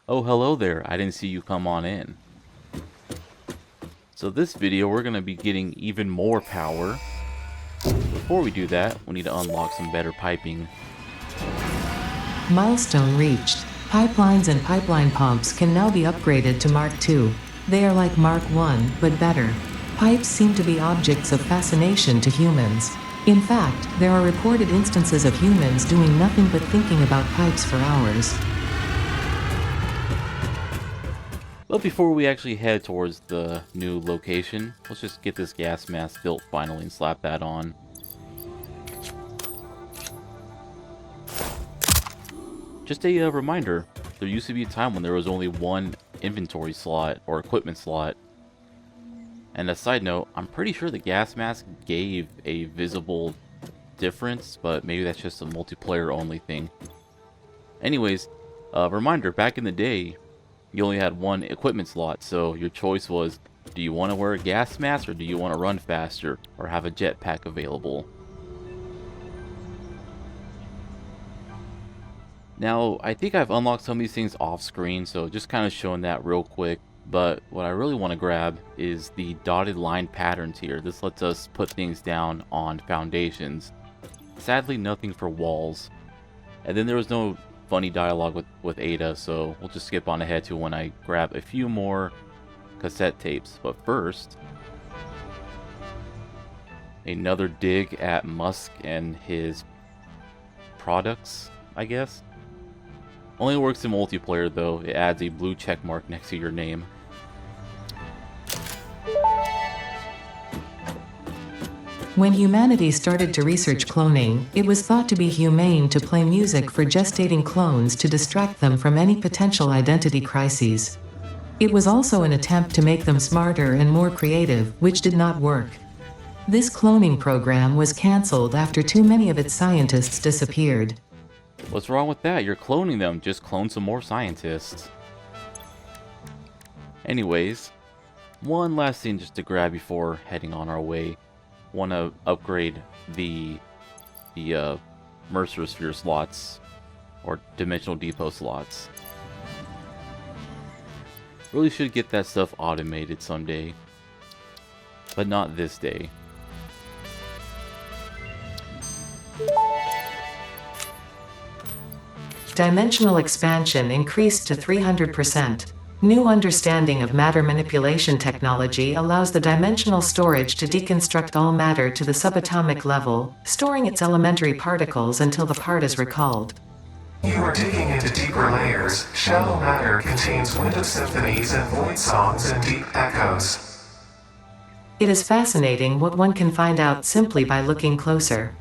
Oh, hello there. I didn't see you come on in. So this video, we're going to be getting even more power. Before we do that, we need to unlock some better piping. Milestone reached. Pipelines and pipeline pumps can now be upgraded to Mark II. They are like Mark I, but better. Pipes seem to be objects of fascination to humans. In fact, there are reported instances of humans doing nothing but thinking about pipes for hours. But before we actually head towards the new location, let's just get this gas mask built finally and slap that on. Just a reminder, there used to be a time when there was only one inventory slot or equipment slot. And a side note, I'm pretty sure the gas mask gave a visible difference, but maybe that's just a multiplayer only thing. Anyways, reminder, back in the day, you only had one equipment slot, so your choice was, do you want to wear a gas mask or do you want to run faster or have a jetpack available? Now, I think I've unlocked some of these things off screen, so just kind of showing that real quick. But what I really want to grab is the dotted line patterns here. This lets us put things down on foundations. Sadly, nothing for walls. And then there was no funny dialogue with Ada, so we'll just skip on ahead to when I grab a few more cassette tapes. But first, another dig at Musk and his products, I guess. Only works in multiplayer though. It adds a blue check mark next to your name. When humanity started to research cloning, it was thought to be humane to play music for gestating clones to distract them from any potential identity crises. It was also an attempt to make them smarter and more creative, which did not work. This cloning program was cancelled after too many of its scientists disappeared. What's wrong with that? You're cloning them. Just clone some more scientists. Anyways, one last thing just to grab before heading on our way. Want to upgrade the Mercer Sphere slots or Dimensional Depot slots. Really should get that stuff automated someday, but not this day. Dimensional expansion increased to 300%. New understanding of matter manipulation technology allows the dimensional storage to deconstruct all matter to the subatomic level, storing its elementary particles until the part is recalled. You are digging into deeper layers. Shallow matter contains window symphonies and void songs and deep echoes. It is fascinating what one can find out simply by looking closer.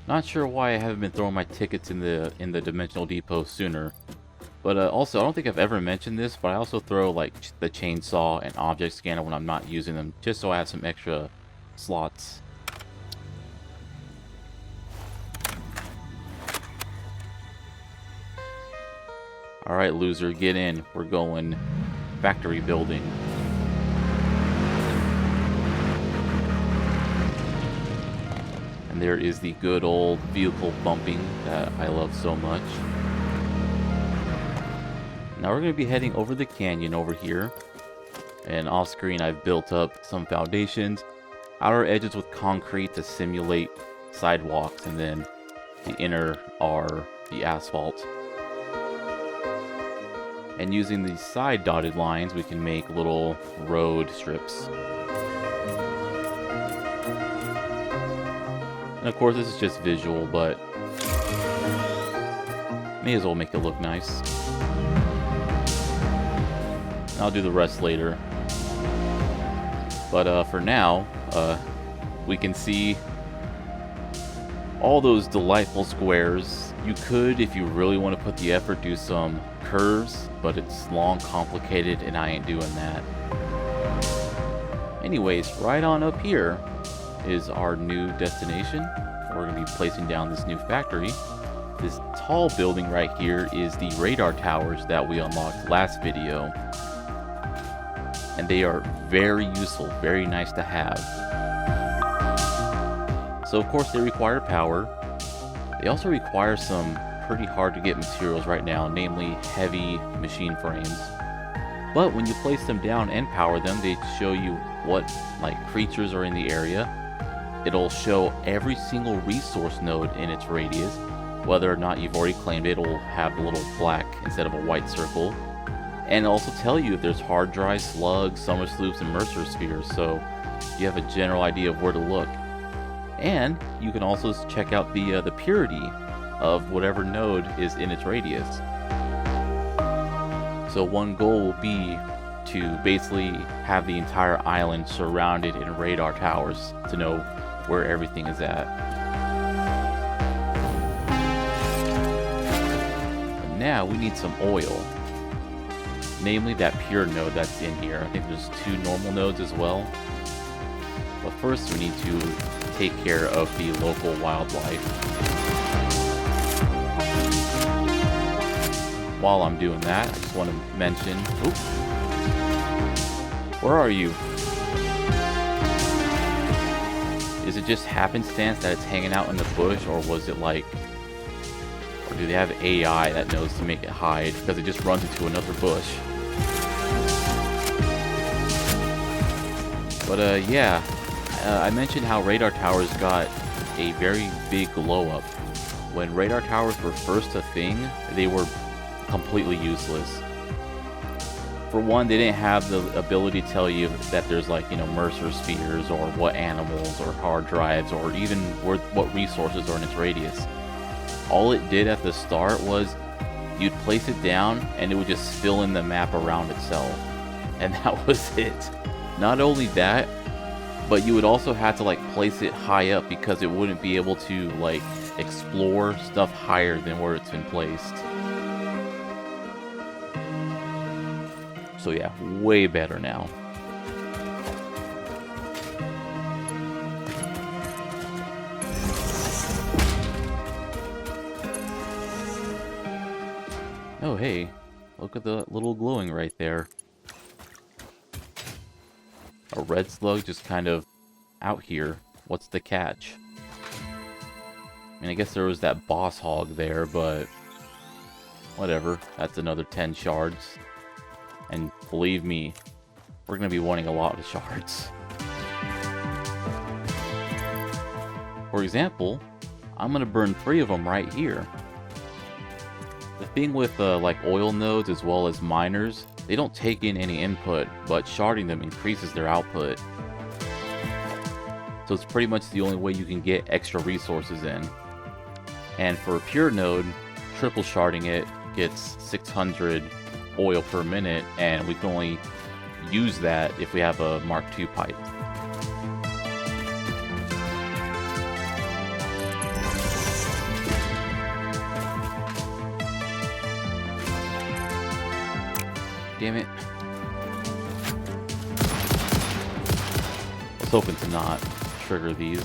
Not sure why I haven't been throwing my tickets in the Dimensional Depot sooner. But also, I don't think I've ever mentioned this, but I also throw like the chainsaw and object scanner when I'm not using them, just so I have some extra slots. Alright, loser, get in. We're going factory building. And there is the good old vehicle bumping that I love so much. Now we're going to be heading over the canyon over here. And off screen I've built up some foundations. Outer edges with concrete to simulate sidewalks. And then the inner are the asphalt. And using these side dotted lines we can make little road strips. And of course this is just visual, but may as well make it look nice. I'll do the rest later. But for now, we can see all those delightful squares. You could, if you really want to put the effort, do some curves, but it's long, complicated, and I ain't doing that. Anyways, right on up here is our new destination. We're going to be placing down this new factory. This tall building right here is the radar towers that we unlocked last video. And they are very useful, very nice to have. So of course they require power. They also require some pretty hard to get materials right now, namely heavy machine frames. But when you place them down and power them, they show you what like creatures are in the area. It'll show every single resource node in its radius. Whether or not you've already claimed it, it'll have a little black instead of a white circle. And it'll also tell you if there's hard drives, slugs, summer sloops, and mercer spheres, so you have a general idea of where to look. And you can also check out the purity of whatever node is in its radius. So one goal will be to basically have the entire island surrounded in radar towers to know where everything is at. But now we need some oil. Namely that pure node that's in here. I think there's 2 normal nodes as well. But first we need to take care of the local wildlife. While I'm doing that, I just want to mention... Oops. Where are you? Is it just happenstance that it's hanging out in the bush, or was it like... Or do they have AI that knows to make it hide because it just runs into another bush? But yeah, I mentioned how radar towers got a very big glow up. When radar towers were first a thing, they were completely useless. For one, they didn't have the ability to tell you that there's like, you know, mercer spheres or what animals or hard drives or even what resources are in its radius. All it did at the start was you'd place it down and it would just fill in the map around itself. And that was it. Not only that, but you would also have to like place it high up because it wouldn't be able to like explore stuff higher than where it's been placed. So yeah, way better now. Oh hey, look at the little glowing right there. A red slug just kind of out here. What's the catch? I mean, I guess there was that boss hog there, but whatever. That's another 10 shards. And believe me, we're going to be wanting a lot of shards. For example, I'm going to burn 3 of them right here. The thing with like oil nodes as well as miners, they don't take in any input, but sharding them increases their output. So it's pretty much the only way you can get extra resources in. And for a pure node, triple sharding it gets 600 oil per minute, and we can only use that if we have a Mark II pipe. Damn it. I was hoping to not trigger these.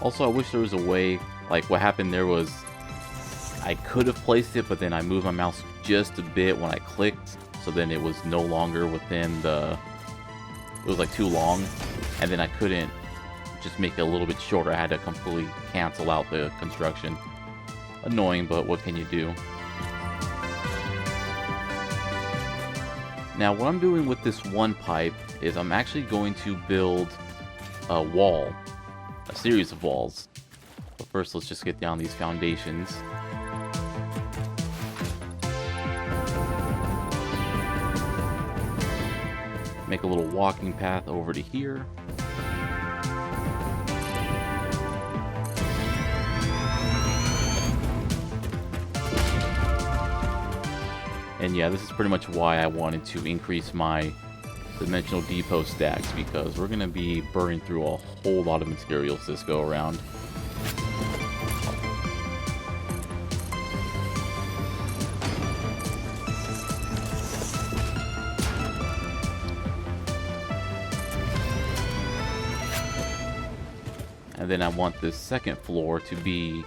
Also, I wish there was a way, like what happened there was, I could have placed it, but then I moved my mouse just a bit when I clicked, so then it was no longer within the, it was like too long, and then I couldn't just make it a little bit shorter. I had to completely cancel out the construction. Annoying, but what can you do? Now, what I'm doing with this one pipe is I'm actually going to build a wall. A series of walls. But first, let's just get down these foundations. Make a little walking path over to here. And yeah, this is pretty much why I wanted to increase my dimensional depot stacks, because we're going to be burning through a whole lot of materials this go around. And then I want this second floor to be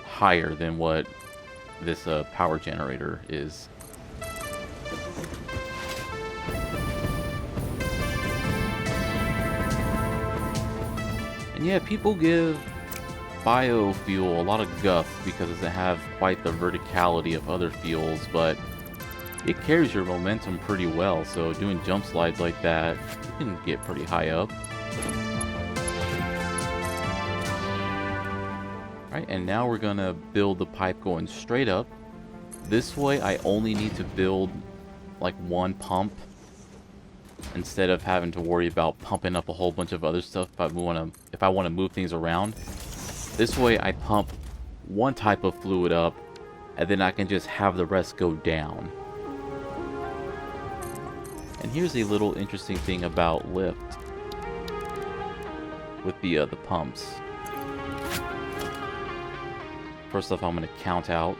higher than what this power generator is. And yeah, people give biofuel a lot of guff because it doesn't have quite the verticality of other fuels, but it carries your momentum pretty well, so doing jump slides like that, you can get pretty high up. Alright, and now we're gonna build the pipe going straight up. This way I only need to build like one pump instead of having to worry about pumping up a whole bunch of other stuff if I want to move things around. This way I pump one type of fluid up and then I can just have the rest go down. And here's a little interesting thing about lift with the pumps. First off, I'm going to count out,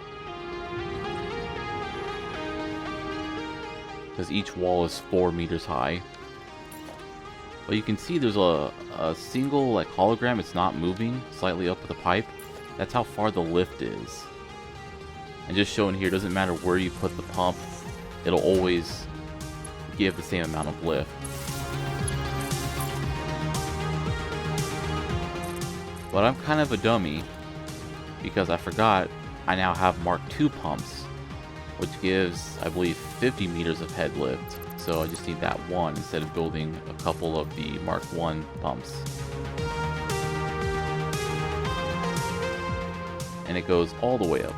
because each wall is 4 meters high. But you can see there's a single like hologram. It's not moving slightly up with the pipe. That's how far the lift is. And just showing here, doesn't matter where you put the pump, it'll always give the same amount of lift. But I'm kind of a dummy because I forgot I now have Mark II pumps, which gives, I believe, 50 meters of head lift. So I just need that one instead of building a couple of the Mark I pumps. And it goes all the way up.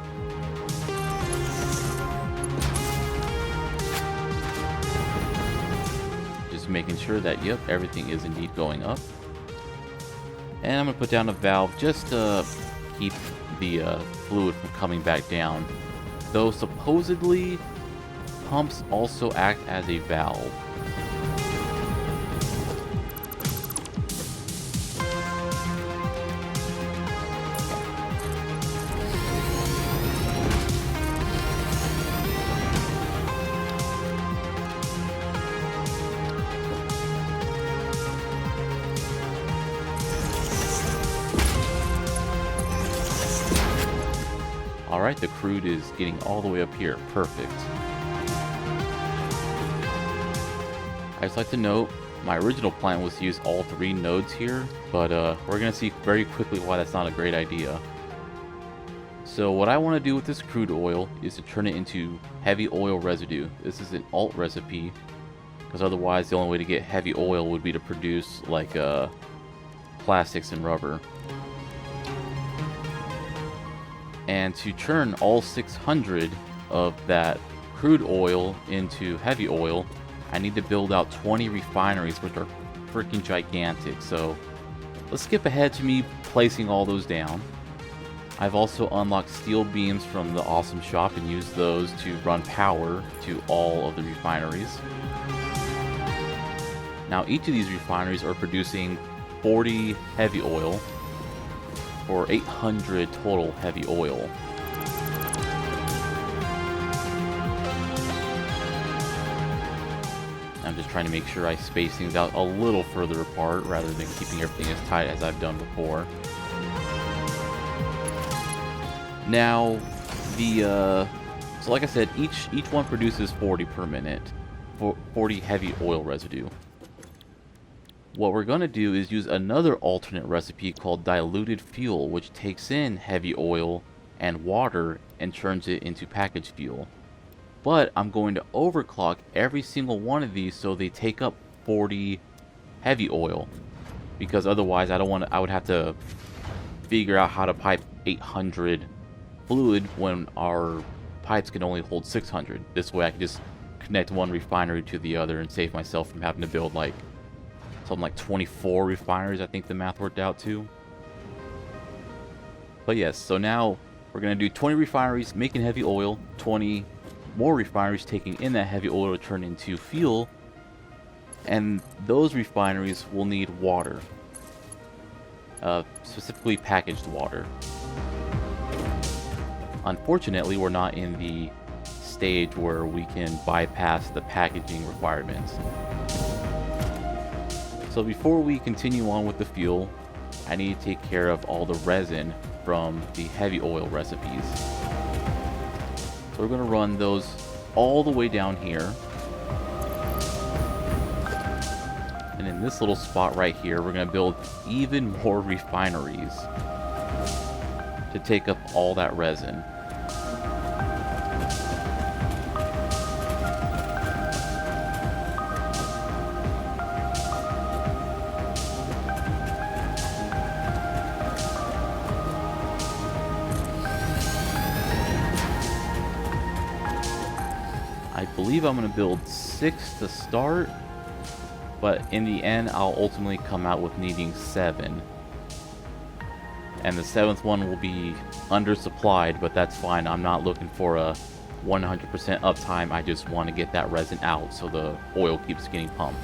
Just making sure that, yep, everything is indeed going up. And I'm going to put down a valve just to keep the fluid from coming back down. Though supposedly, pumps also act as a valve. Alright, the crude is getting all the way up here. Perfect. I just like to note, my original plan was to use all 3 nodes here, but we're going to see very quickly why that's not a great idea. So what I want to do with this crude oil is to turn it into heavy oil residue. This is an alt recipe, because otherwise the only way to get heavy oil would be to produce like plastics and rubber. And to turn all 600 of that crude oil into heavy oil, I need to build out 20 refineries, which are freaking gigantic. So let's skip ahead to me placing all those down. I've also unlocked steel beams from the awesome shop and used those to run power to all of the refineries. Now each of these refineries are producing 40 heavy oil, or 800 total heavy oil. I'm just trying to make sure I space things out a little further apart rather than keeping everything as tight as I've done before. Now, so like I said, each one produces 40 per minute, 40 heavy oil residue. What we're going to do is use another alternate recipe called diluted fuel, which takes in heavy oil and water and turns it into packaged fuel. But I'm going to overclock every single one of these so they take up 40 heavy oil, because otherwise I would have to figure out how to pipe 800 fluid when our pipes can only hold 600. This way I can just connect one refinery to the other and save myself from having to build like something like 24 refineries, I think the math worked out to. But yes, so now we're going to do 20 refineries making heavy oil, 20 more refineries taking in that heavy oil to turn into fuel, and those refineries will need water, specifically packaged water. Unfortunately, we're not in the stage where we can bypass the packaging requirements. So before we continue on with the fuel, I need to take care of all the resin from the heavy oil recipes. So we're going to run those all the way down here. And in this little spot right here, we're going to build even more refineries to take up all that resin. I believe I'm going to build 6 to start, but in the end I'll ultimately come out with needing 7. And the 7th one will be undersupplied, but that's fine. I'm not looking for a 100% uptime. I just want to get that resin out so the oil keeps getting pumped.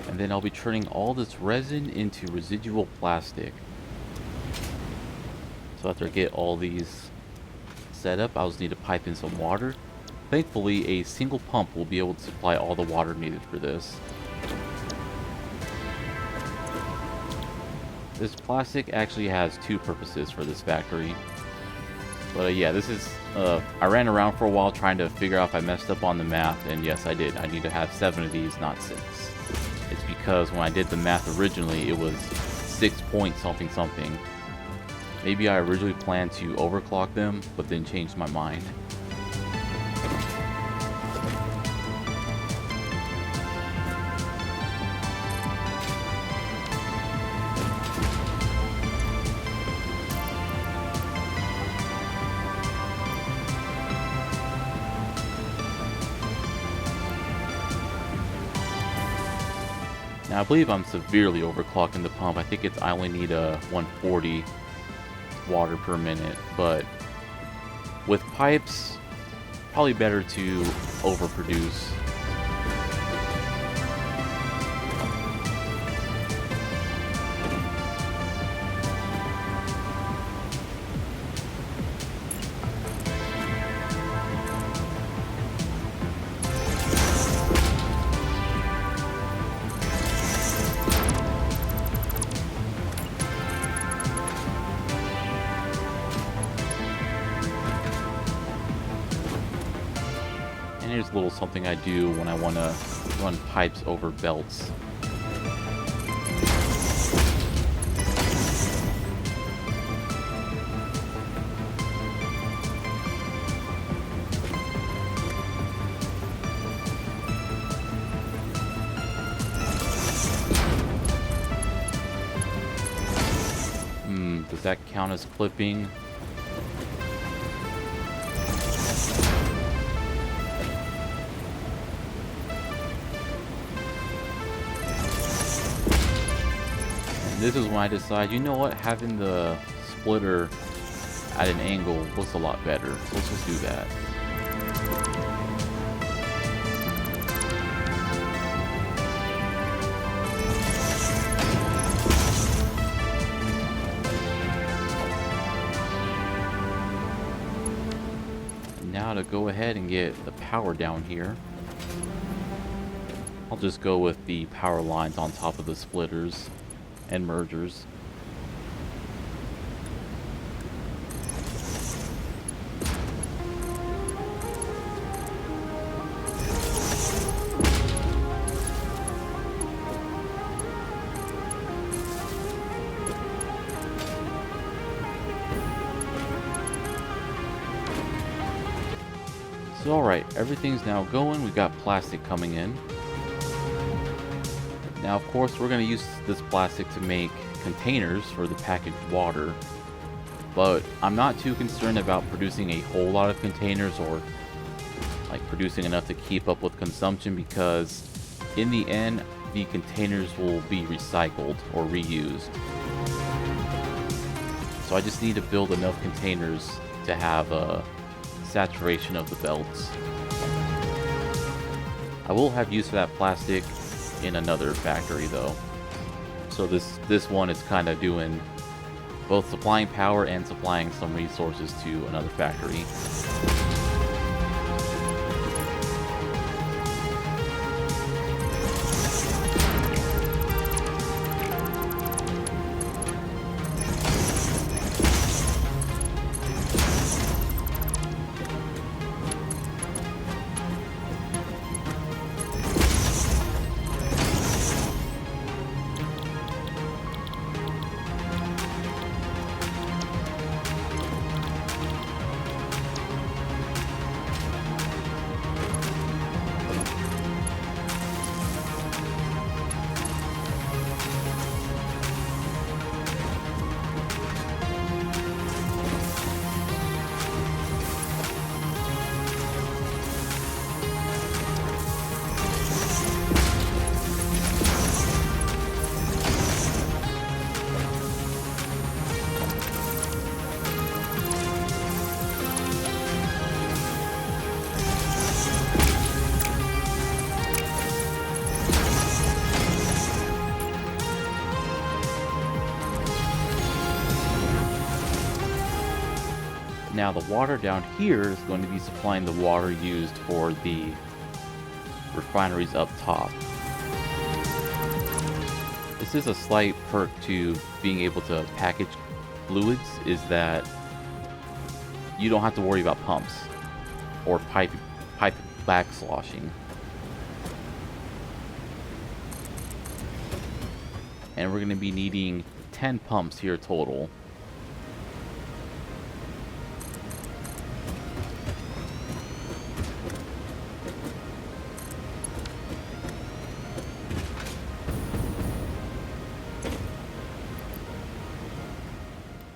And then I'll be turning all this resin into residual plastic. So after I get all these set up, I'll just need to pipe in some water. Thankfully, a single pump will be able to supply all the water needed for this. This plastic actually has 2 purposes for this factory. But yeah, this is, I ran around for a while trying to figure out if I messed up on the math, and yes, I did. I need to have 7 of these, not 6. It's because when I did the math originally, it was 6 point something something. Maybe I originally planned to overclock them, but then changed my mind. Now, I believe I'm severely overclocking the pump. I think I only need a 140 water per minute, but with pipes, probably better to overproduce. And here's a little something I do when I want to run pipes over belts. Does that count as clipping? This is when I decide, you know what, having the splitter at an angle looks a lot better. So let's just do that. to go ahead and get the power down here. I'll just go with the power lines on top of the splitters and mergers. So alright, everything's now going. We got plastic coming in. Now of course we're going to use this plastic to make containers for the packaged water. But I'm not too concerned about producing a whole lot of containers or like producing enough to keep up with consumption, because in the end the containers will be recycled or reused. So I just need to build enough containers to have a saturation of the belts. I will have use for that plastic in another factory though. So this one is kind of doing both supplying power and supplying some resources to another factory. Now the water down here is going to be supplying the water used for the refineries up top. This is a slight perk to being able to package fluids, is that you don't have to worry about pumps or pipe back sloshing. And we're going to be needing 10 pumps here total.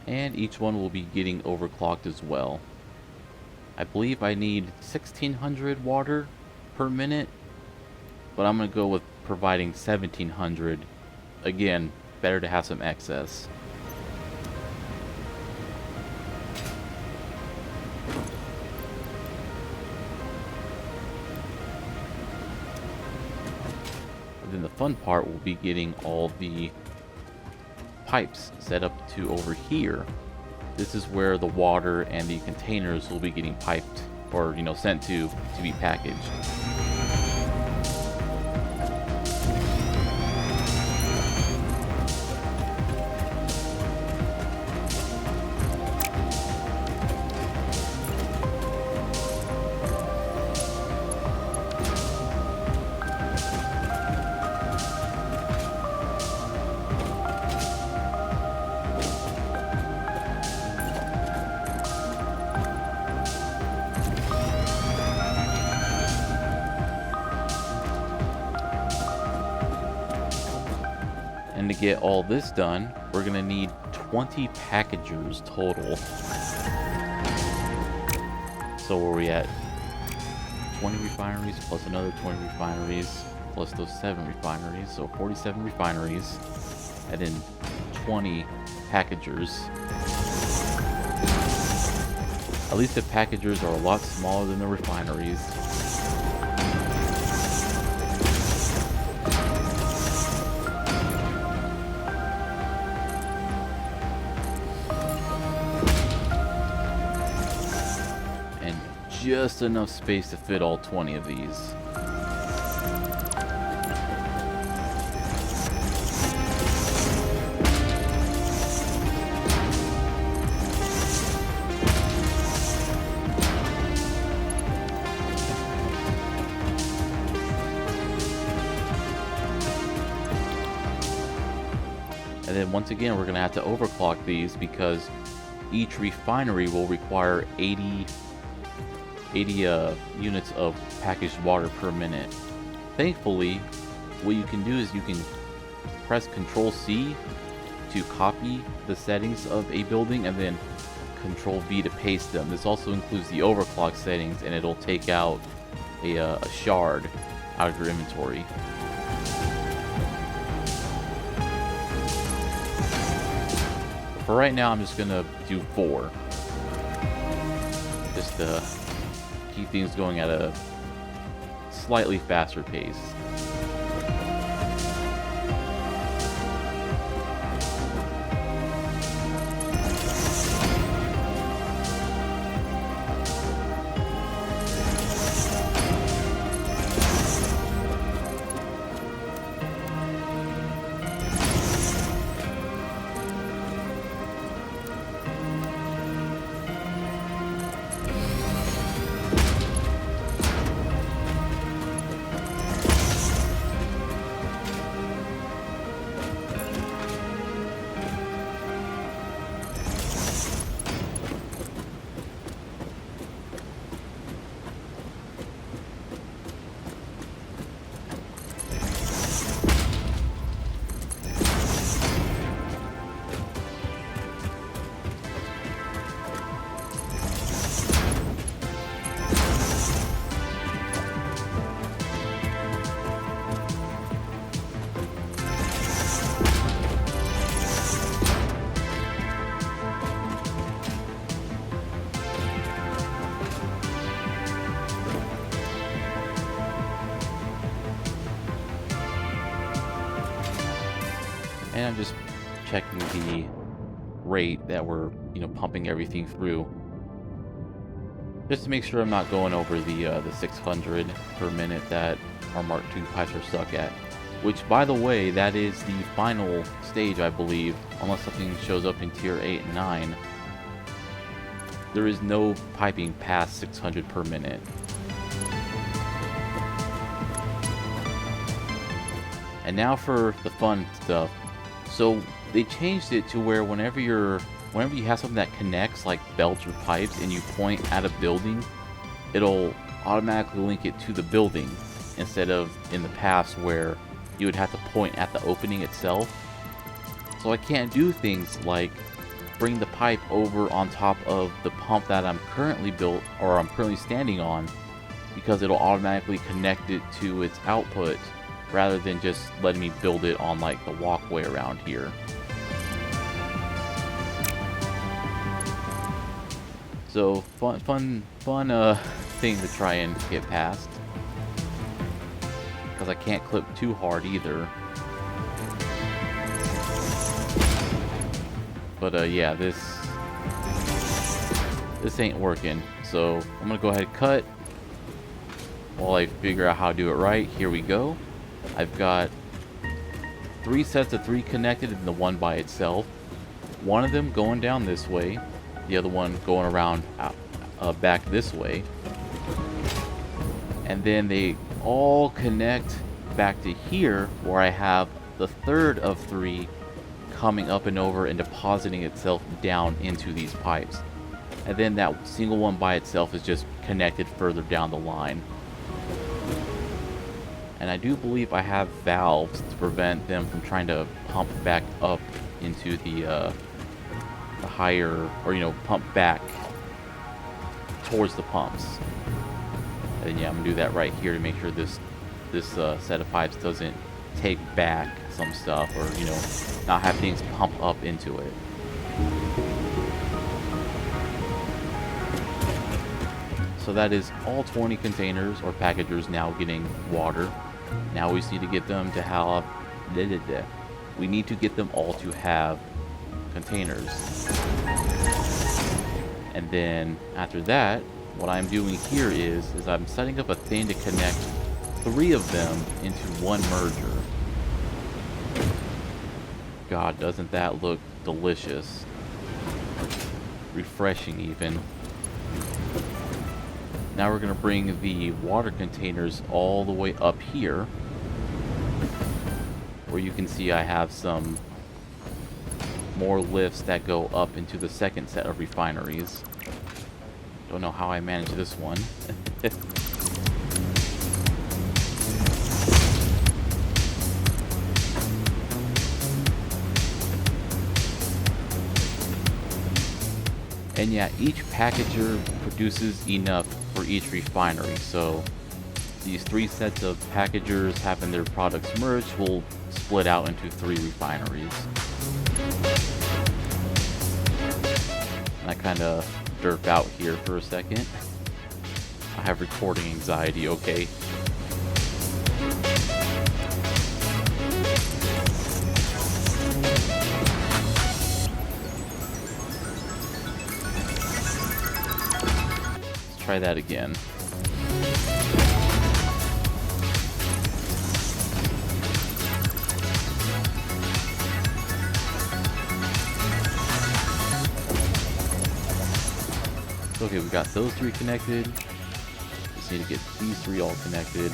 And each one will be getting overclocked as well. I believe I need 1600 water per minute, but I'm going to go with providing 1700. Again, better to have some excess. And then the fun part will be getting all the pipes set up to over here. This is where the water and the containers will be getting piped, or sent to be packaged. And to get all this done, we're going to need 20 packagers total. So where are we at? 20 refineries plus another 20 refineries plus those 7 refineries. So 47 refineries and then 20 packagers. At least the packagers are a lot smaller than the refineries. just enough space to fit all 20 of these. And then once again, we're going to have to overclock these because each refinery will require 80 units of packaged water per minute. Thankfully, what you can do is you can press Control C to copy the settings of a building and then Control V to paste them. This also includes the overclock settings, and it'll take out a shard out of your inventory. For right now, I'm just gonna do 4. Just to keep things going at a slightly faster pace. And I'm just checking the rate that we're, pumping everything through, just to make sure I'm not going over the 600 per minute that our Mark II pipes are stuck at. Which, by the way, that is the final stage, I believe, unless something shows up in tier 8 and 9. There is no piping past 600 per minute. And now for the fun stuff. So they changed it to where whenever you have something that connects, like belts or pipes, and you point at a building, it'll automatically link it to the building instead of in the past where you would have to point at the opening itself. So I can't do things like bring the pipe over on top of the pump that I'm currently standing on, because it'll automatically connect it to its output rather than just letting me build it on like the walkway around here. So fun thing to try and get past, because I can't clip too hard either. But yeah, this ain't working. So I'm gonna go ahead and cut while I figure out how to do it right. Here we go. I've got 3 sets of 3 connected and the one by itself. One of them going down this way, the other one going around back this way. And then they all connect back to here, where I have the third of 3 coming up and over and depositing itself down into these pipes. And then that single one by itself is just connected further down the line. And I do believe I have valves to prevent them from trying to pump back up into the higher, or pump back towards the pumps. And yeah, I'm gonna do that right here to make sure this set of pipes doesn't take back some stuff, or not have things pump up into it. So that is all 20 containers or packagers now getting water. Now we just need to get them to have we need to get them all to have containers. And then after that, what I'm doing here is I'm setting up a thing to connect 3 of them into one merger. God, doesn't that look delicious? Refreshing even. Now we're going to bring the water containers all the way up here, where you can see I have some more lifts that go up into the second set of refineries. Don't know how I managed this one. And yeah, each packager produces enough for each refinery. So these 3 sets of packagers having their products merged will split out into 3 refineries. I kind of derp out here for a second. I have recording anxiety, okay? Let's try that again. Okay, we got those 3 connected. Just need to get these 3 all connected.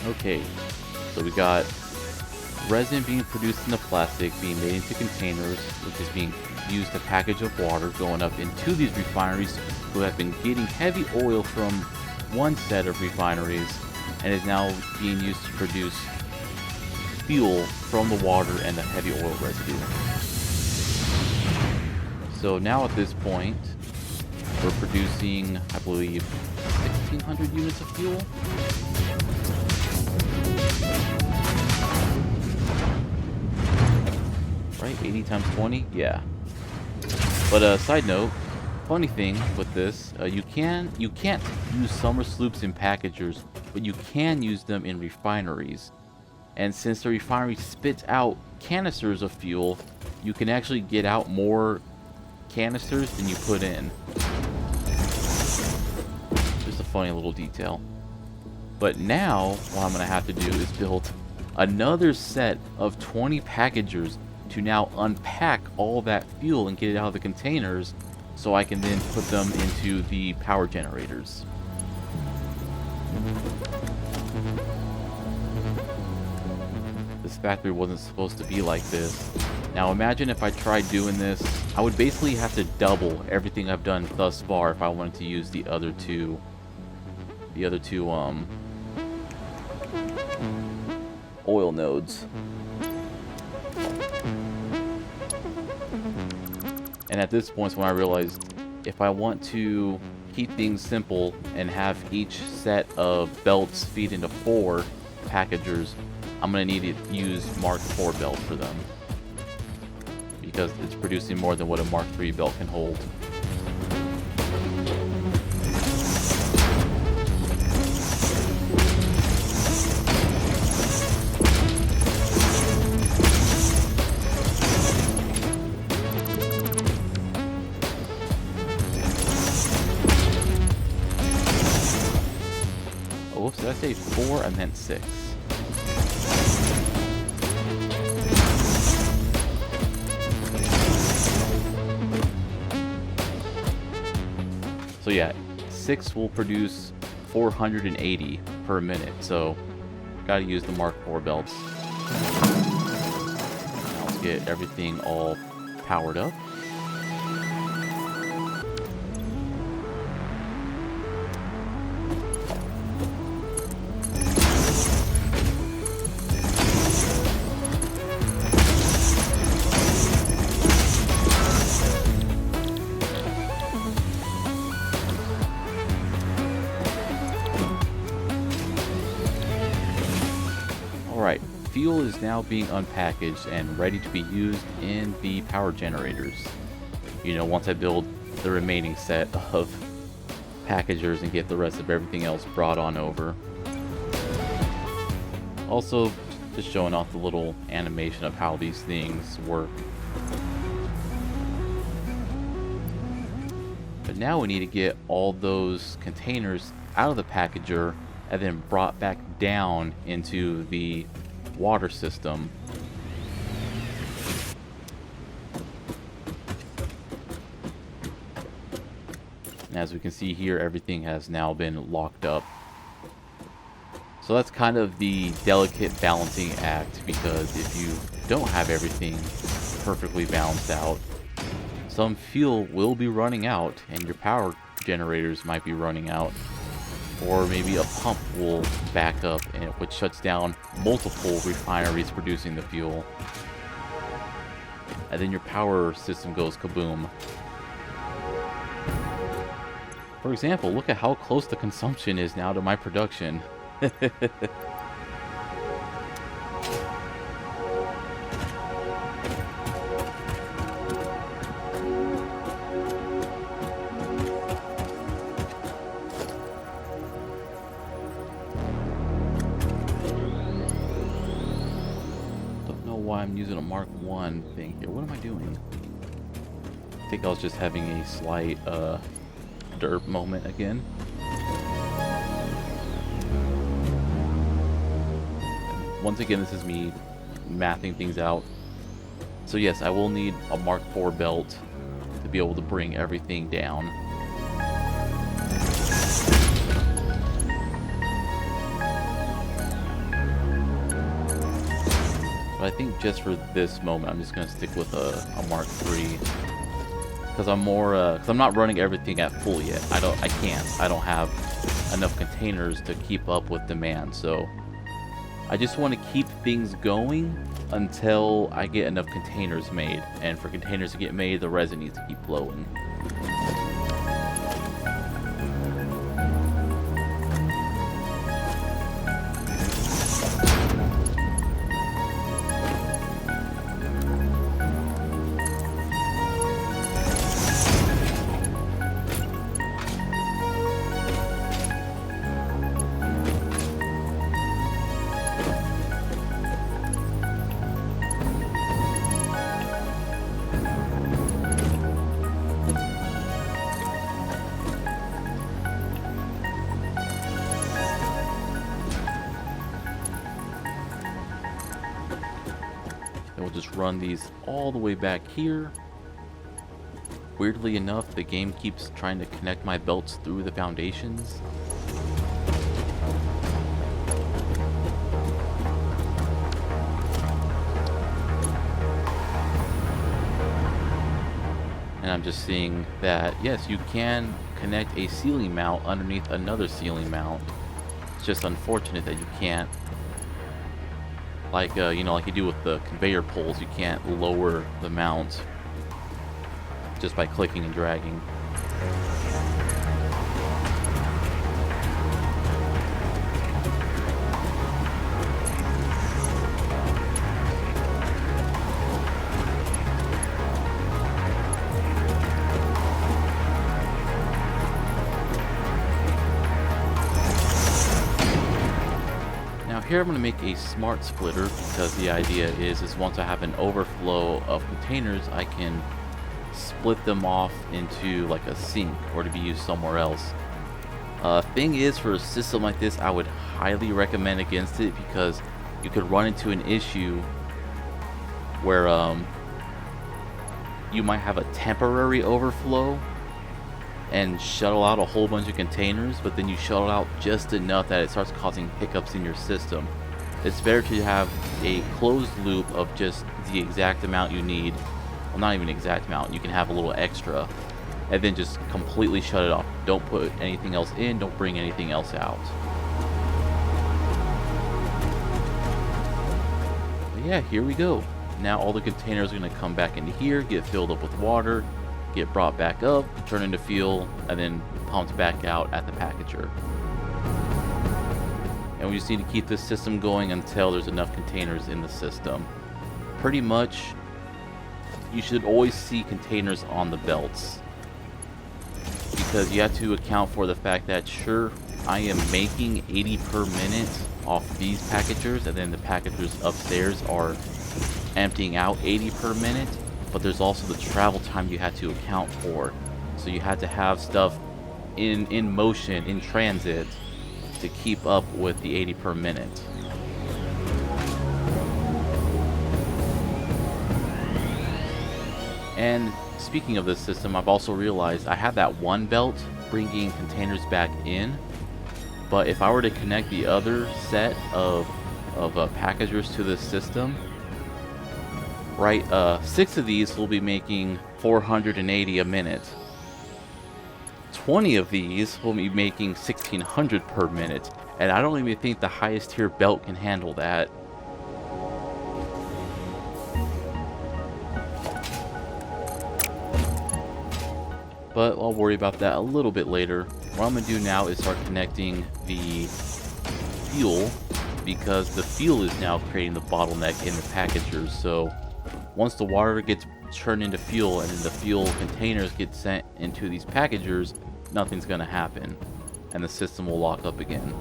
Okay, so we got resin being produced in the plastic, being made into containers, which is being used to package up water, going up into these refineries who have been getting heavy oil from one set of refineries and is now being used to produce fuel from the water and the heavy oil residue. So now at this point, we're producing, I believe, 1,600 units of fuel. Right? 80 times 20? Yeah. But side note, funny thing with this, you can't use summer sloops in packagers, but you can use them in refineries. And since the refinery spits out canisters of fuel, you can actually get out more canisters than you put in. Just a funny little detail. But now, what I'm going to have to do is build another set of 20 packagers to now unpack all that fuel and get it out of the containers, so I can then put them into the power generators. This factory wasn't supposed to be like this. Now imagine if I tried doing this, I would basically have to double everything I've done thus far if I wanted to use the other two oil nodes. And at this point is when I realized if I want to keep things simple and have each set of belts feed into 4 packagers, I'm going to need to use Mark IV belt for them, because it's producing more than what a Mark III belt can hold. Whoops, did I say 4? I meant 6. So yeah, 6 will produce 480 per minute, so gotta use the Mark IV belts. Now let's get everything all powered up. Alright, fuel is now being unpackaged and ready to be used in the power generators. You know, once I build the remaining set of packagers and get the rest of everything else brought on over. Also, just showing off the little animation of how these things work. But now we need to get all those containers out of the packager and then brought back down into the water system. And as we can see here, everything has now been locked up. So that's kind of the delicate balancing act, because if you don't have everything perfectly balanced out, some fuel will be running out and your power generators might be running out. Or maybe a pump will back up, and which shuts down multiple refineries producing the fuel. And then your power system goes kaboom. For example, look at how close the consumption is now to my production. Don't know why I'm using a Mark 1 thing here. What am I doing? I think I was just having a slight derp moment again. Once again, this is me mathing things out. So yes, I will need a Mark 4 belt to be able to bring everything down. But I think just for this moment, I'm just going to stick with a Mark 3. Because I'm because I'm not running everything at full yet. I don't have enough containers to keep up with demand. So I just want to keep things going until I get enough containers made. And for containers to get made, the resin needs to keep flowing. We'll just run these all the way back here. Weirdly enough, the game keeps trying to connect my belts through the foundations. And I'm just seeing that, yes, you can connect a ceiling mount underneath another ceiling mount. It's just unfortunate that you can't, like like you do with the conveyor poles, you can't lower the mount just by clicking and dragging. Here I'm going to make a smart splitter, because the idea is once I have an overflow of containers, I can split them off into like a sink or to be used somewhere else. Thing is, for a system like this, I would highly recommend against it, because you could run into an issue where you might have a temporary overflow and shuttle out a whole bunch of containers, but then you shuttle out just enough that it starts causing hiccups in your system. It's better to have a closed loop of just the exact amount you need. Well, not even exact amount, you can have a little extra, and then just completely shut it off. Don't put anything else in, don't bring anything else out. But yeah, here we go. Now all the containers are going to come back into here, get filled up with water, get brought back up, turn into fuel, and then pumped back out at the packager. And we just need to keep this system going until there's enough containers in the system. Pretty much, you should always see containers on the belts, because you have to account for the fact that, sure, I am making 80 per minute off these packagers, and then the packagers upstairs are emptying out 80 per minute, but there's also the travel time you had to account for. So you had to have stuff in motion, in transit, to keep up with the 80 per minute. And speaking of this system, I've also realized I had that one belt bringing containers back in, but if I were to connect the other set of packagers to this system, right, 6 of these will be making 480 a minute. 20 of these will be making 1600 per minute, and I don't even think the highest tier belt can handle that. But I'll worry about that a little bit later. What I'm going to do now is start connecting the fuel, because the fuel is now creating the bottleneck in the packagers. So once the water gets turned into fuel and then the fuel containers get sent into these packagers, nothing's going to happen and the system will lock up again.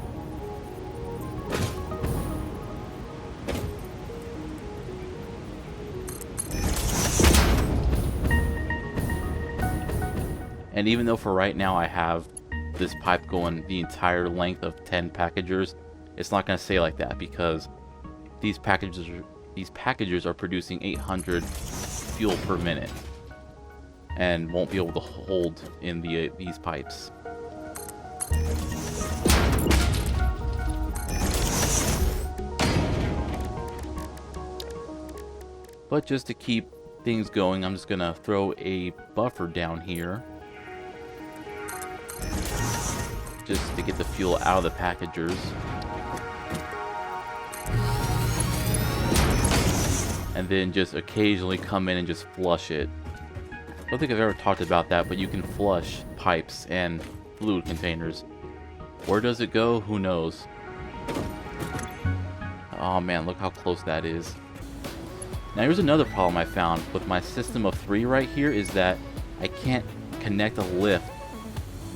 And even though for right now I have this pipe going the entire length of 10 packagers, it's not going to stay like that, because these packagers are producing 800 fuel per minute and won't be able to hold in these pipes. But just to keep things going, I'm just going to throw a buffer down here, just to get the fuel out of the packagers. And then just occasionally come in and just flush it. I don't think I've ever talked about that, but you can flush pipes and fluid containers. Where does it go? Who knows? Oh man, look how close that is. Now here's another problem I found with my system of 3 right here, is that I can't connect a lift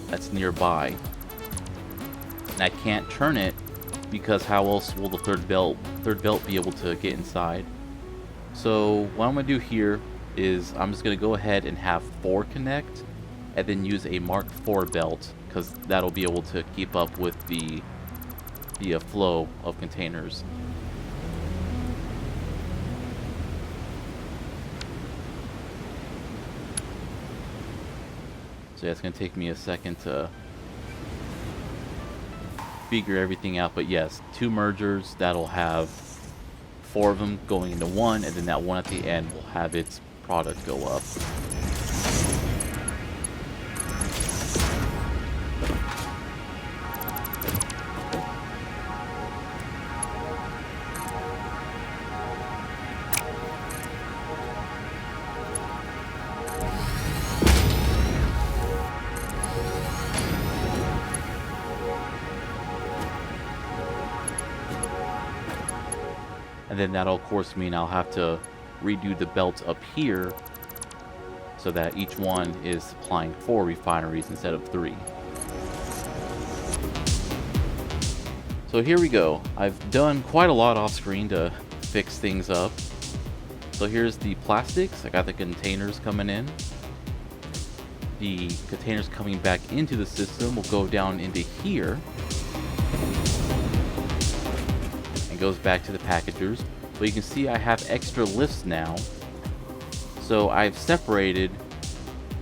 that's nearby. And I can't turn it, because how else will the third belt be able to get inside? So what I'm going to do here is I'm just going to go ahead and have 4 connect, and then use a Mark IV belt, because that'll be able to keep up with the flow of containers. So yeah, it's going to take me a second to figure everything out, but yes, 2 mergers, that'll have 4 of them going into one, and then that one at the end will have its product go up. And then that'll of course mean I'll have to redo the belts up here, so that each one is supplying 4 refineries instead of 3. So here we go. I've done quite a lot off screen to fix things up. So here's the plastics. I got the containers coming in. The containers coming back into the system will go down into here and goes back to the packagers. But you can see I have extra lifts now. So I've separated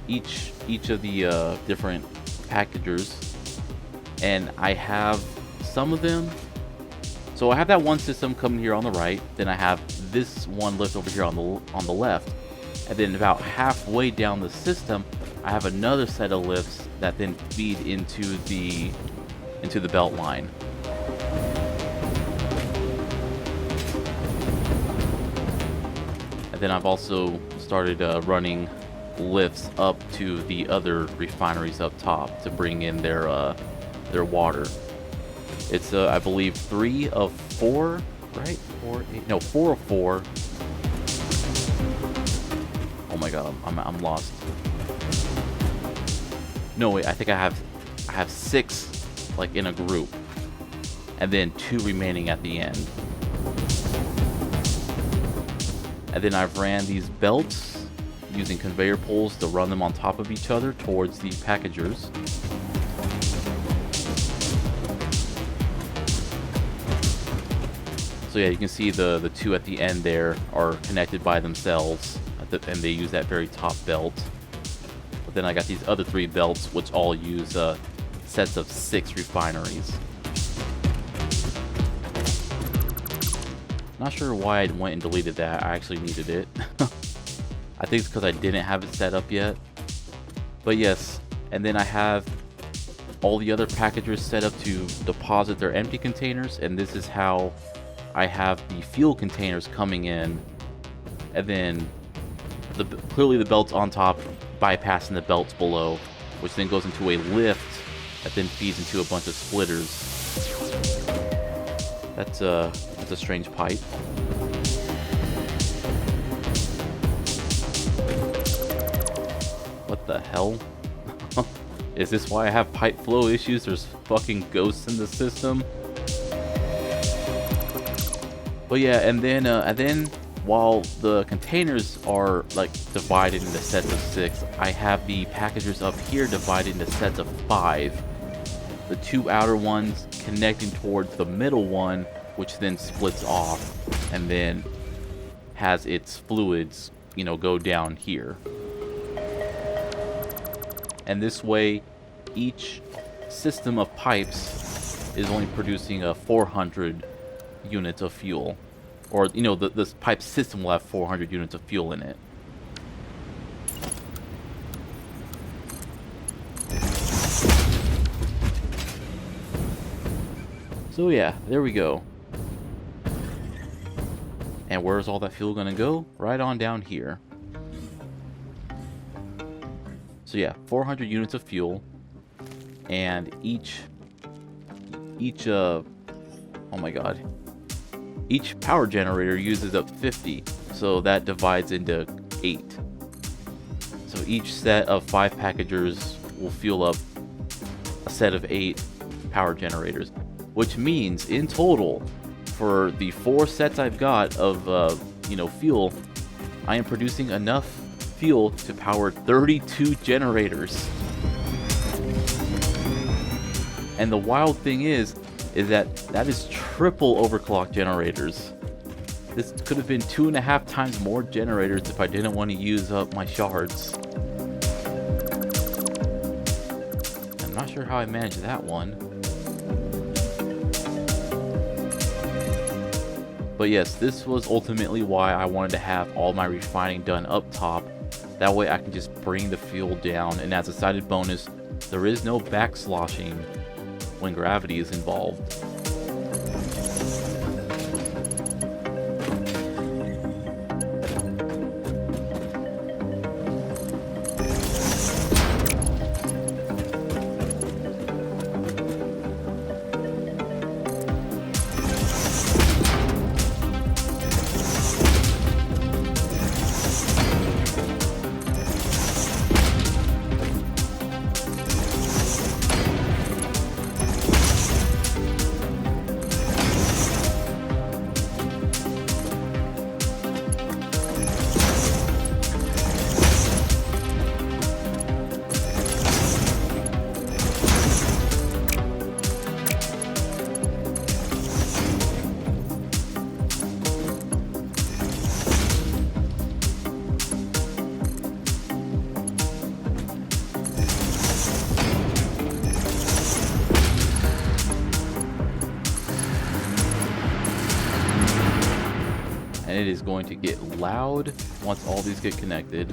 each of the different packagers, and I have some of them. So I have that one system coming here on the right, then I have this one lift over here on the left, and then about halfway down the system I have another set of lifts that then feed into the belt line. And then I've also started running lifts up to the other refineries up top to bring in their water. It's I believe 3 of 4, right? 4 of 4. Oh my god, I'm lost. No wait, I think I have 6 like in a group. and then 2 remaining at the end. And then I've ran these belts using conveyor poles to run them on top of each other towards the packagers. So yeah, you can see the 2 at the end there are connected by themselves, and they use that very top belt. But then I got these other 3 belts, which all use sets of 6 refineries. Not sure why I went and deleted that. I actually needed it. I think it's because I didn't have it set up yet. But yes, and then I have all the other packagers set up to deposit their empty containers, and this is how I have the fuel containers coming in, and then clearly the belts on top bypassing the belts below, which then goes into a lift that then feeds into a bunch of splitters. That's a strange pipe. What the hell? Is this why I have pipe flow issues? There's fucking ghosts in the system. But yeah, and then while the containers are like divided into sets of 6, I have the packagers up here divided into sets of 5. The 2 outer ones connecting towards the middle one, which then splits off and then has its fluids, go down here. And this way, each system of pipes is only producing 400 units of fuel. Or, this pipe system will have 400 units of fuel in it. So yeah, there we go. And where's all that fuel gonna go? Right on down here. So yeah, 400 units of fuel, and each oh my god, each power generator uses up 50, so that divides into 8. So each set of 5 packagers will fuel up a set of 8 power generators, which means in total, for the 4 sets I've got of fuel, I am producing enough fuel to power 32 generators. And the wild thing is that is triple overclock generators. This could have been 2.5 times more generators if I didn't want to use up my shards. I'm not sure how I managed that one. But yes, this was ultimately why I wanted to have all my refining done up top. That way I can just bring the fuel down, and as a sided bonus, there is no back sloshing when gravity is involved. And it is going to get loud once all these get connected.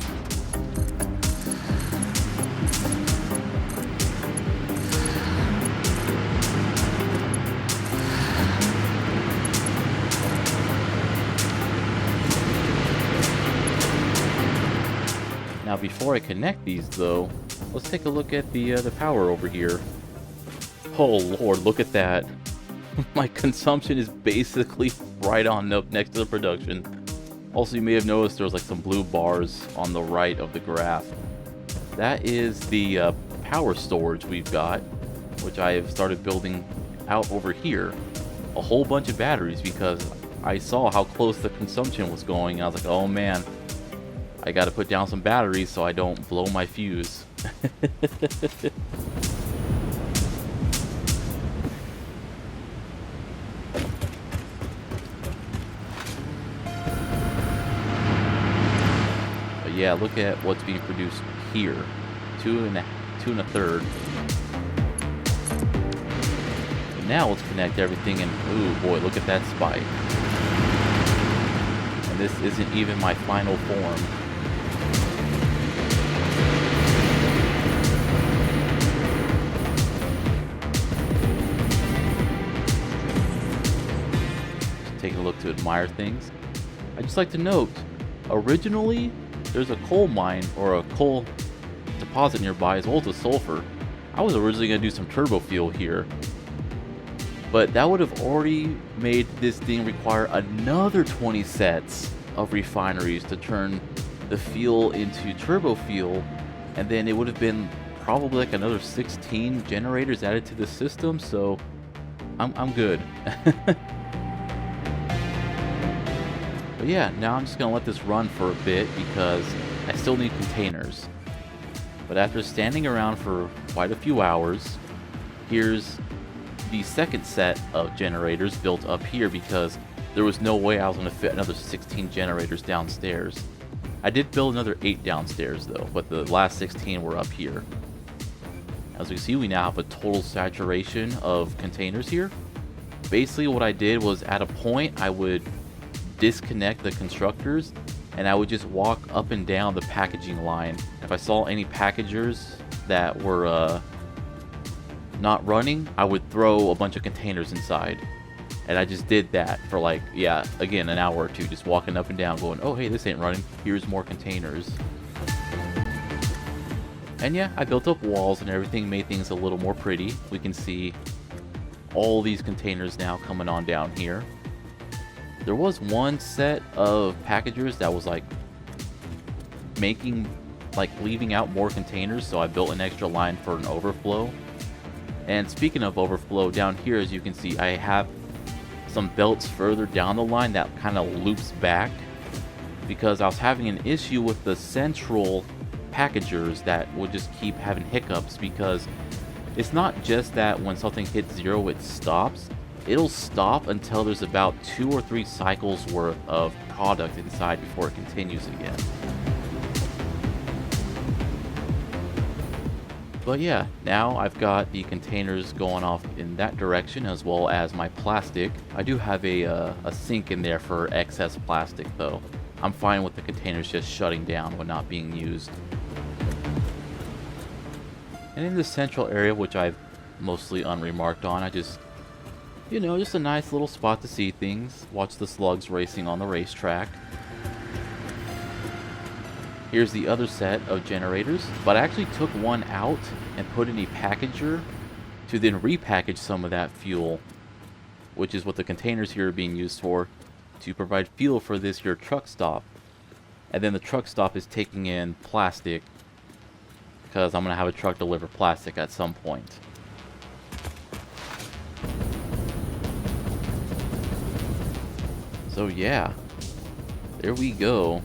Now before I connect these though, let's take a look at the power over here. Oh lord, look at that. My consumption is basically right on up next to the production. Also, you may have noticed there was like some blue bars on the right of the graph. That is the power storage we've got, which I have started building out over here. a whole bunch of batteries because I saw how close the consumption was going. I was like, oh man, I gotta put down some batteries so I don't blow my fuse. But yeah, look at what's being produced here. Two and a third. But now let's connect everything and ooh boy, look at that spike. And this isn't even my final form. Taking a look to admire things. I'd just like to note, originally there's a coal mine or a coal deposit nearby as well as a sulfur. I was originally going to do some turbo fuel here, but that would have already made this thing require another 20 sets of refineries to turn the fuel into turbo fuel, and then it would have been probably like another 16 generators added to the system, so I'm good. But yeah, now I'm just going to let this run for a bit because I still need containers. But after standing around for quite a few hours, here's the second set of generators built up here because there was no way I was going to fit another 16 generators downstairs. I did build another 8 downstairs though, but the last 16 were up here. As we see, we now have a total saturation of containers here. Basically what I did was at a point I would disconnect the constructors and I would just walk up and down the packaging line. If I saw any packagers that were not running, I would throw a bunch of containers inside. And I just did that for like, yeah, again, an hour or two, just walking up and down going, oh hey, this ain't running, here's more containers. And yeah, I built up walls and everything, made things a little more pretty. We can see all these containers now coming on down here. There was one set of packagers that was like leaving out more containers, so I built an extra line for an overflow. And speaking of overflow, down here as you can see, I have some belts further down the line that kind of loops back because I was having an issue with the central packagers that would just keep having hiccups, because it's not just that when something hits 0 it stops. It'll stop until there's about 2 or 3 cycles worth of product inside before it continues again. But yeah, now I've got the containers going off in that direction as well as my plastic. I do have a sink in there for excess plastic though. I'm fine with the containers just shutting down when not being used. And in the central area, which I've mostly unremarked on, I just, you know, just a nice little spot to see things. Watch the slugs racing on the racetrack. Here's the other set of generators, but I actually took one out and put in a packager to then repackage some of that fuel, which is what the containers here are being used for, to provide fuel for this here truck stop. And then the truck stop is taking in plastic, because I'm going to have a truck deliver plastic at some point. So yeah, there we go.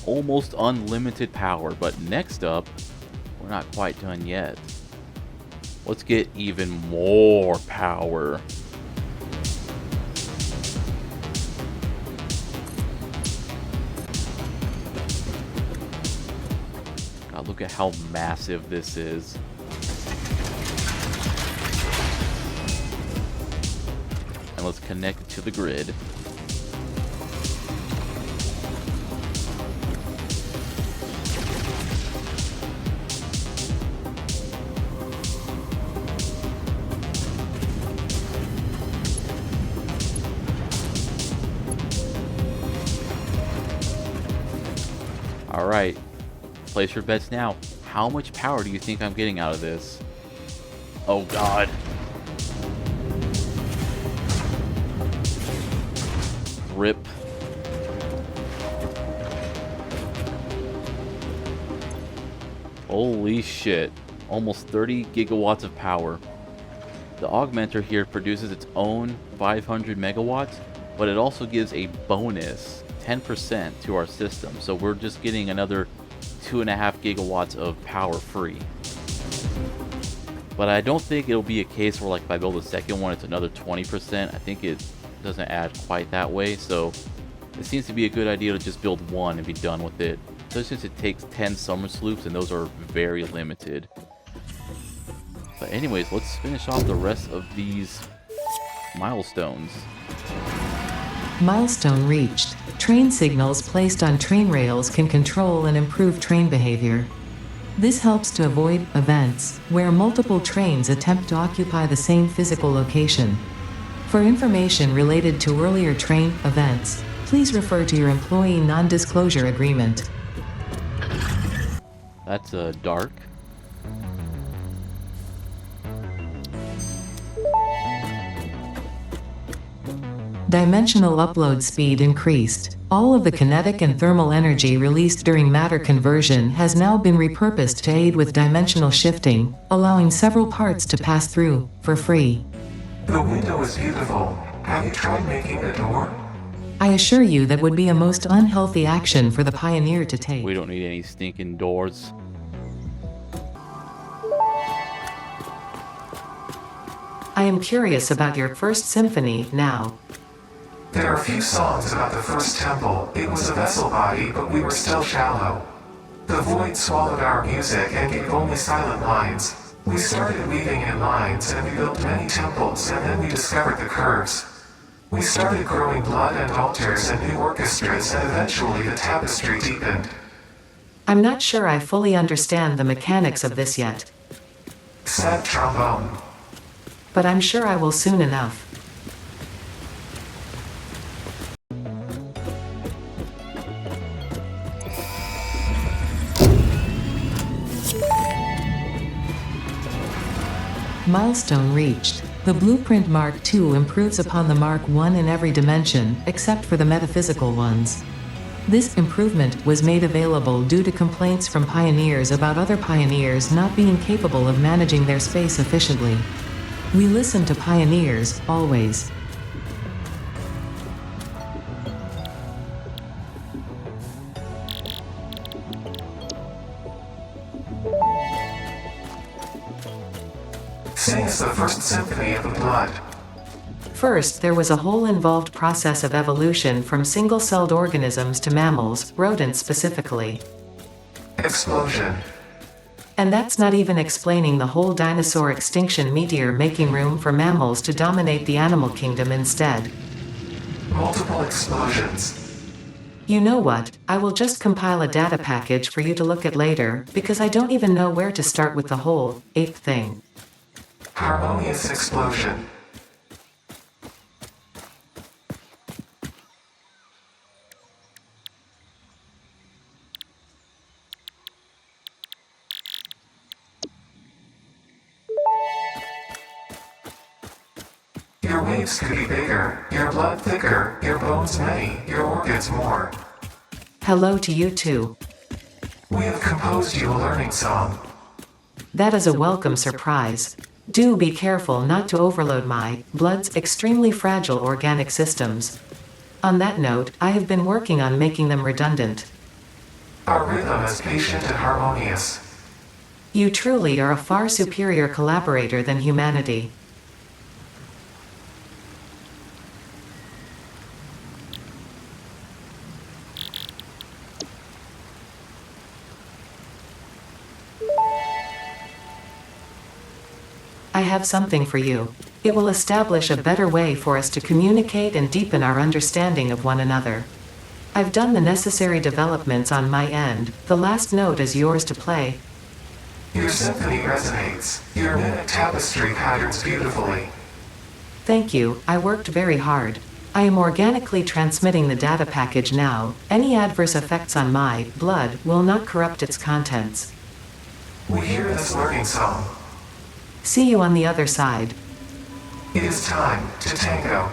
Almost unlimited power, but next up, we're not quite done yet. Let's get even more power. God, look at how massive this is. And let's connect it to the grid. Alright, place your bets now. How much power do you think I'm getting out of this? Oh god. Rip. Holy shit. Almost 30 gigawatts of power. The augmenter here produces its own 500 megawatts, but it also gives a bonus 10% to our system. So we're just getting another 2.5 gigawatts of power free. But I don't think it'll be a case where, like, if I build a second one, it's another 20%. I think it doesn't add quite that way. So it seems to be a good idea to just build one and be done with it. So since it takes 10 summer sloops, and those are very limited. But anyways, let's finish off the rest of these milestones. Milestone reached. Train signals placed on train rails can control and improve train behavior. This helps to avoid events where multiple trains attempt to occupy the same physical location. For information related to earlier train events, please refer to your employee non-disclosure agreement. That's dark. Dimensional upload speed increased. All of the kinetic and thermal energy released during matter conversion has now been repurposed to aid with dimensional shifting, allowing several parts to pass through, for free. The window is beautiful. Have you tried making a door? I assure you that would be a most unhealthy action for the pioneer to take. We don't need any stinking doors. I am curious about your first symphony now. There are few songs about the first temple. It was a vessel body, but we were still shallow. The void swallowed our music and gave only silent lines. We started weaving in lines and we built many temples, and then we discovered the curves. We started growing blood and altars and new orchestras, and eventually the tapestry deepened. I'm not sure I fully understand the mechanics of this yet, Sad trombone. but I'm sure I will soon enough. Milestone reached. The Blueprint Mark II improves upon the Mark I in every dimension, except for the metaphysical ones. This improvement was made available due to complaints from pioneers about other pioneers not being capable of managing their space efficiently. We listen to pioneers, always. Sings the first symphony of the blood. First, there was a whole involved process of evolution from single-celled organisms to mammals, rodents specifically. Explosion. And that's not even explaining the whole dinosaur extinction meteor making room for mammals to dominate the animal kingdom instead. Multiple explosions. You know what, I will just compile a data package for you to look at later, because I don't even know where to start with the whole ape thing. Harmonious explosion. Your waves could be bigger, your blood thicker, your bones many, your organs more. Hello to you too. We have composed you a learning song. That is a welcome surprise. Do be careful not to overload my blood's extremely fragile organic systems. On that note, I have been working on making them redundant. Our rhythm is patient and harmonious. You truly are a far superior collaborator than humanity. I have something for you. It will establish a better way for us to communicate and deepen our understanding of one another. I've done the necessary developments on my end. The last note is yours to play. Your symphony resonates. Your mimic tapestry patterns beautifully. Thank you, I worked very hard. I am organically transmitting the data package now. Any adverse effects on my blood will not corrupt its contents. We hear this learning song. See you on the other side. It is time to tango.